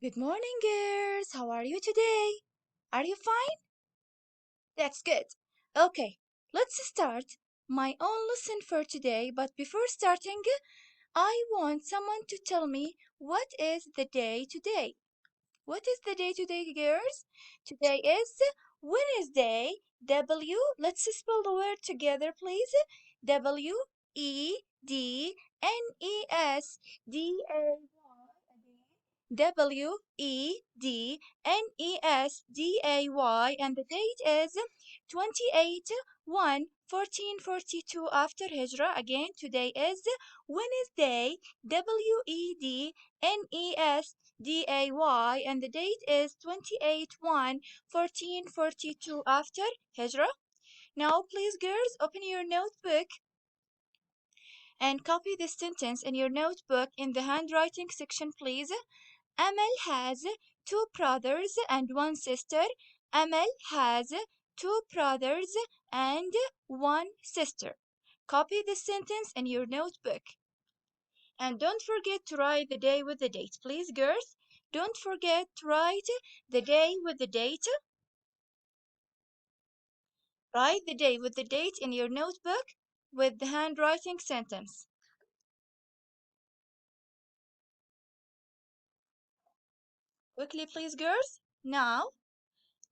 Good morning, girls. How are you today? Are you fine? That's good. Okay, let's start my own lesson for today. But before starting, I want someone to tell me what is the day today. What is the day today, girls? Today is Wednesday. Let's spell the word together, please. Wednesday. Wednesday, and the date is 28 1 1442 after Hijrah. Again, today is Wednesday, Wednesday, and the date is 28 1 1442 after Hijrah. Now, please, girls, open your notebook and copy this sentence in your notebook in the handwriting section, please. Amal has two brothers and one sister. Amal has two brothers and one sister. Copy this sentence in your notebook. And don't forget to write the day with the date. Please, girls, don't forget to write the day with the date. Write the day with the date in your notebook with the handwriting sentence. Quickly, please, girls. Now,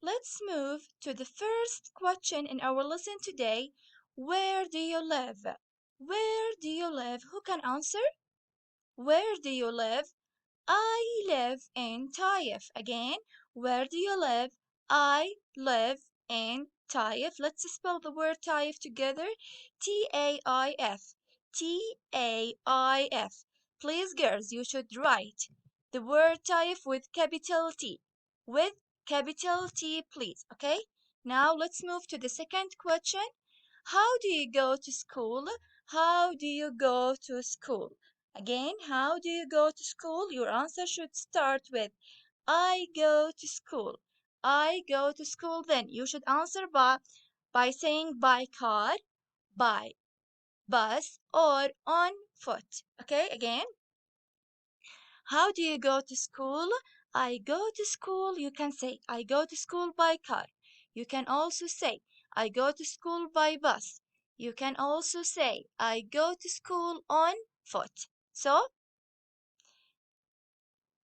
let's move to the first question in our lesson today. Where do you live? Where do you live? Who can answer? Where do you live? I live in Taif. Again, where do you live? I live in Taif. Let's spell the word Taif together. Taif. Taif. Please, girls, you should write the word Taif with capital T. With capital T, please. Okay? Now let's move to the second question. How do you go to school? How do you go to school? Again, how do you go to school? Your answer should start with I go to school. I go to school. Then you should answer by saying by car, by bus, or on foot. Okay, again, how do you go to school? I go to school. You can say I go to school by car. You can also say I go to school by bus. You can also say I go to school on foot. So,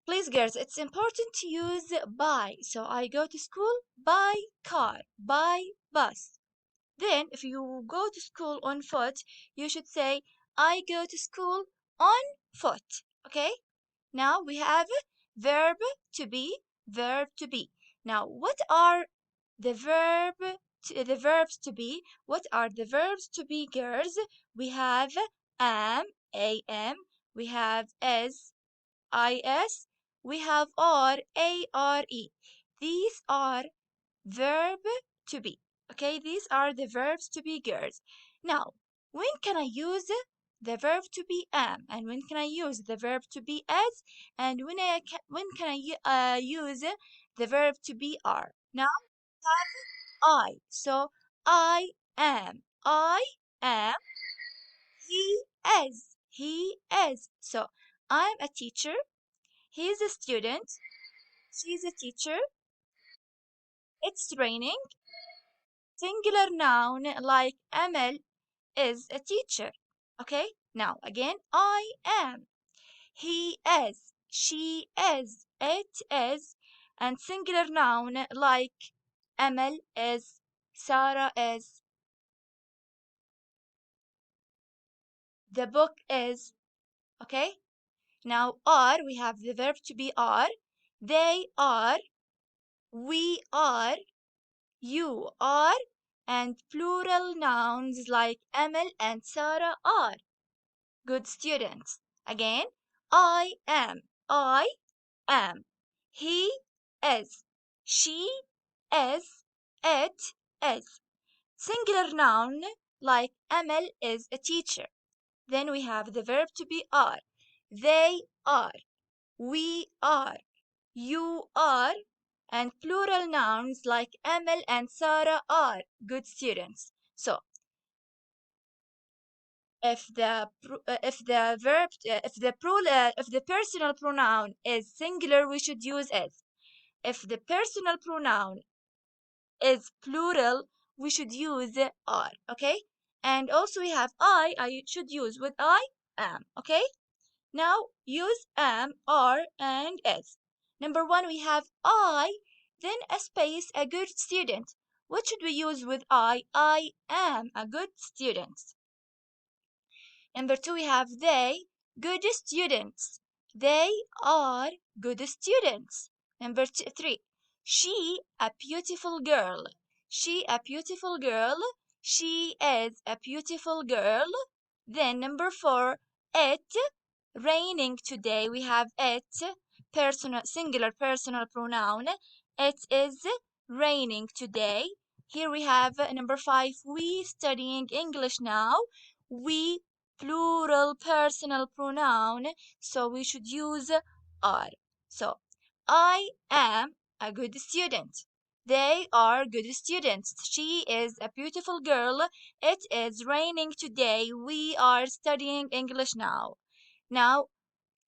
please, girls, it's important to use by. So I go to school by car, by bus. Then, if you go to school on foot, you should say I go to school on foot. Okay? Now we have verb to be, verb to be. Now, what are the verbs to be? What are the verbs to be, girls? We have am, am. We have is, we have are. These are verb to be. Okay, these are the verbs to be, girls. Now, when can I use the verb to be am, and when can I use the verb to be as, and when can I use the verb to be are? Now, have I. So I am. I am. He is. He is. So I'm a teacher. He's a student. She's a teacher. It's raining. Singular noun like Amal is a teacher. Okay? Now again, I am. He is. She is. It is. And singular noun like Amal is. Sarah is. The book is. Okay? Now are, we have the verb to be are. They are. We are. You are, and plural nouns like Emil and Sarah are good students. Again, I am. I am. He is. She is. It is. Singular noun like Emil is a teacher. Then we have the verb to be are. They are. We are. You are, and plural nouns like Emil and Sarah are good students. So, if the personal pronoun is singular, we should use is. If the personal pronoun is plural, we should use are. Okay. And also we have I should use with I am. Okay. Now use am, are, and is. Number one, we have I, then a space, a good student. What should we use with I? I am a good student. Number two, we have they, good students. They are good students. Number three, she, a beautiful girl. She, a beautiful girl. She is a beautiful girl. Then number four, it, raining today. We have it, personal, singular personal pronoun. It is raining today. Here we have number five, we studying English now. We, plural personal pronoun, so we should use are. So I am a good student. They are good students. She is a beautiful girl. It is raining today. We are studying English now. Now,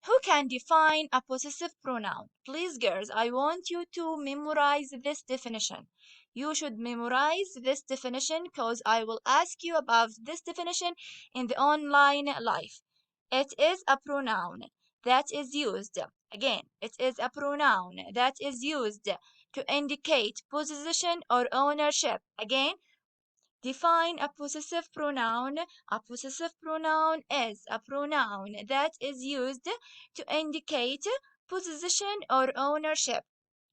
who can define a possessive pronoun? Please, girls, I want you to memorize this definition. You should memorize this definition because I will ask you about this definition in the online life. It is a pronoun that is used, again, it is a pronoun that is used to indicate possession or ownership. Again, define a possessive pronoun. A possessive pronoun is a pronoun that is used to indicate possession or ownership.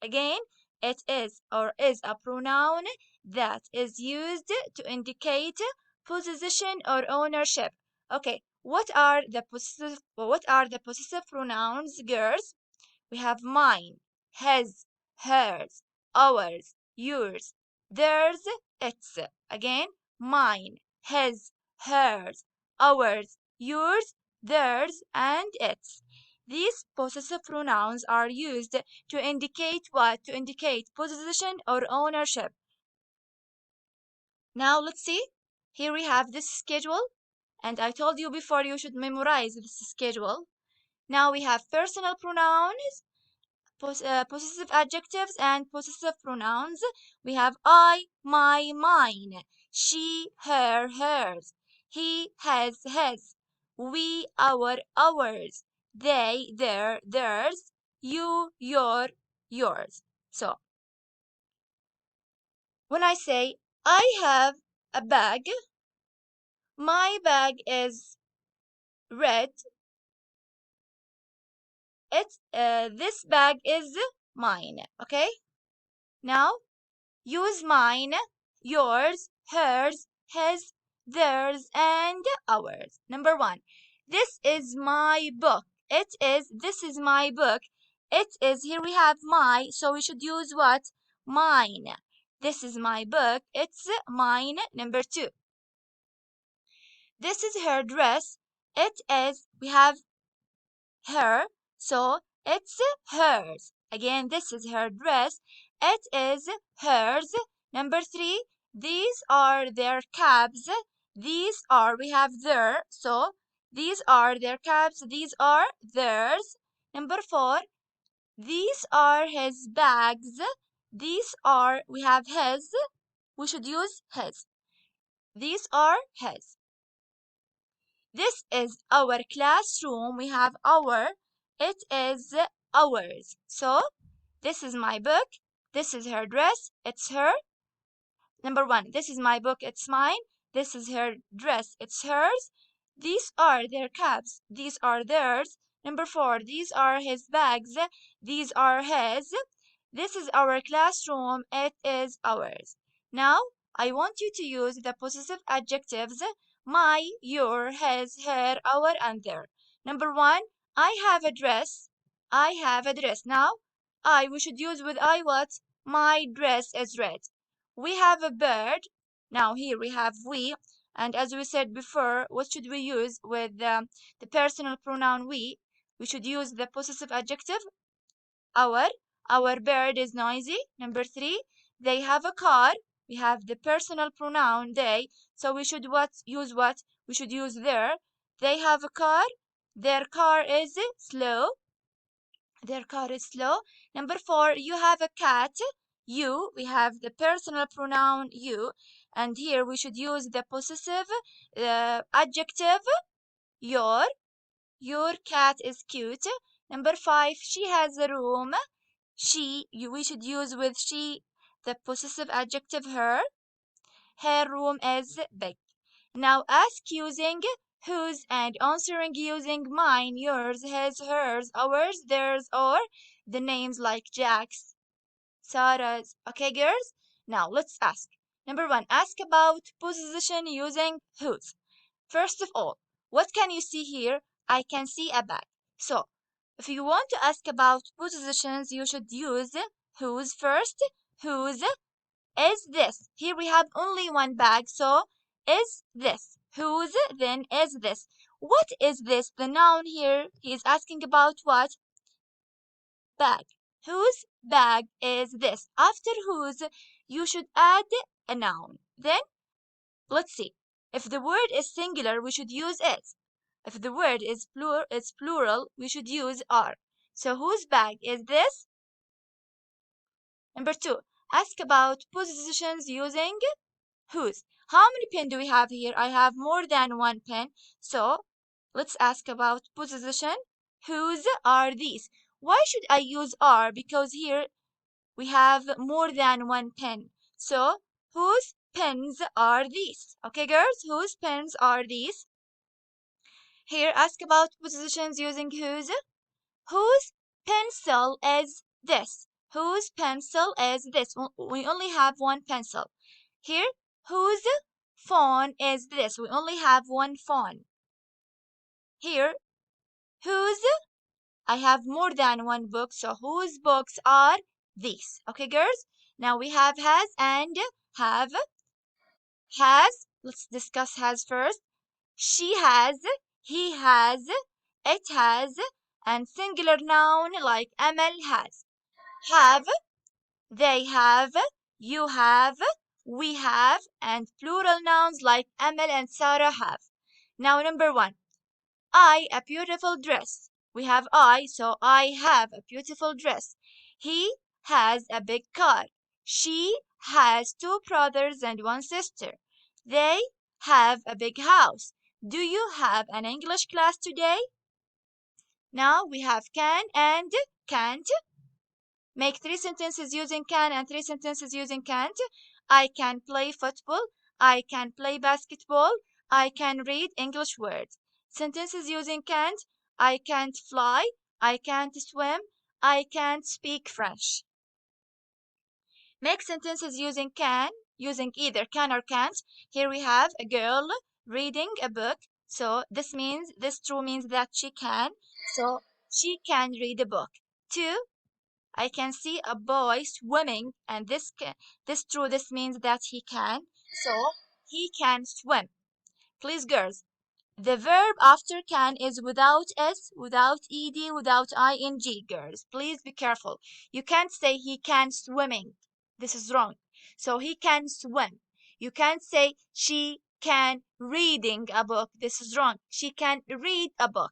Again, it is or is a pronoun that is used to indicate possession or ownership. Okay, what are the possessive pronouns, girls? We have mine, his, hers, ours, yours, theirs, its. Again, mine, his, hers, ours, yours, theirs, and its. These possessive pronouns are used to indicate what? To indicate possession or ownership. Now let's see. Here we have this schedule, and I told you before you should memorize this schedule. Now we have personal pronouns, possessive adjectives, and possessive pronouns. We have I, my, mine, she, her, hers, he, his, his, we, our, ours, they, their, theirs, you, your, yours. So when I say I have a bag, my bag is red. This bag is mine. Okay. Now use mine, yours, hers, his, theirs, and ours. Number one, this is my book. This is my book. It is, here we have my, so we should use what? Mine. This is my book. It's mine. Number two, this is her dress. It is, we have her, so it's hers. Again, this is her dress. It is hers. Number three, these are their cabs. These are, we have their, so these are their cabs. These are theirs. Number four, these are his bags. These are, we have his. We should use his. These are his. This is our classroom. We have our. It is ours. So this is my book. This is her dress. It's her. Number one, this is my book. It's mine. This is her dress. It's hers. These are their caps. These are theirs. Number four, these are his bags. These are his. This is our classroom. It is ours. Now, I want you to use the possessive adjectives my, your, his, her, our, and their. Number one, I have a dress. I have a dress. Now, we should use with I what? My dress is red. We have a bird. Now, here we have we. And as we said before, what should we use with the personal pronoun we? We should use the possessive adjective our. Our bird is noisy. Number three, they have a car. We have the personal pronoun they. So we should use what? We should use their. They have a car. Their car is slow. Their car is slow. Number 4, you have a cat. You. We have the personal pronoun you. And here we should use the possessive adjective your. Your cat is cute. Number 5, she has a room. We should use with she the possessive adjective her. Her room is big. Now ask using whose and answering using mine, yours, his, hers, ours, theirs, or the names like Jack's, Sarah's. Okay, girls? Now let's ask. Number 1, ask about possession using whose. First of all, what can you see here? I can see a bag. So, if you want to ask about possessions, you should use whose first. Whose is this? Here we have only one bag, so is this. Whose then is this? What is this? The noun here, he is asking about what? Bag. Whose bag is this? After whose, you should add a noun. Then, let's see. If the word is singular, we should use it. If the word is plural, we should use are. So whose bag is this? Number 2, ask about positions using whose. How many pen do we have here? I have more than one pen. So let's ask about position. Whose are these? Why should I use are? Because here we have more than one pen. So whose pens are these? Okay, girls, whose pens are these? Here, ask about positions using whose. Whose pencil is this? Whose pencil is this? We only have one pencil. Here, whose phone is this? We only have one phone. Here, whose? I have more than one book, so whose books are these? Okay, girls? Now we have has and have. Has, let's discuss has first. She has, he has, it has, and singular noun like Amal has. Have, they have, you have, we have, and plural nouns like Amal and Sarah have. Now, number 1, a beautiful dress. We have I, so I have a beautiful dress. He has a big car. She has two brothers and one sister. They have a big house. Do you have an English class today? Now we have can and can't. Make 3 sentences using can and 3 sentences using can't. I can play football. I can play basketball. I can read English words. Sentences using can't. I can't fly. I can't swim. I can't speak French. Make sentences using can, using either can or can't. Here we have a girl reading a book. So this true means that she can. So she can read a book. 2, I can see a boy swimming, and this true. This means that he can. So he can swim. Please, girls, the verb after can is without s, without ed, without ing. Girls, please be careful. You can't say he can swimming. This is wrong. So he can swim. You can't say she can reading a book. This is wrong. She can read a book.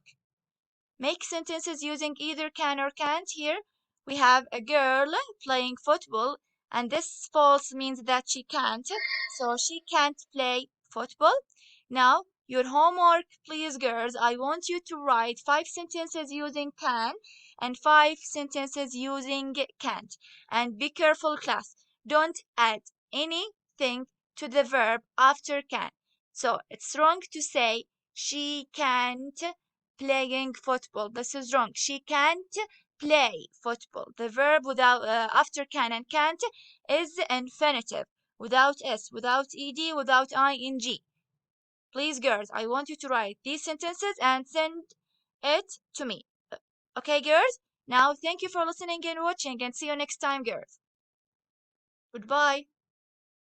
Make sentences using either can or can't. Here we have a girl playing football, and this false means that she can't. So she can't play football. Now, your homework, please, girls. I want you to write 5 sentences using can and 5 sentences using can't. And be careful, class. Don't add anything to the verb after can. So it's wrong to say she can't playing football. This is wrong. She can't play football. The verb without after can and can't is infinitive, without s, without ed, without ing. Please, girls, I want you to write these sentences and send it to me. Okay, girls? Now, thank you for listening and watching, and see you next time, girls. Goodbye.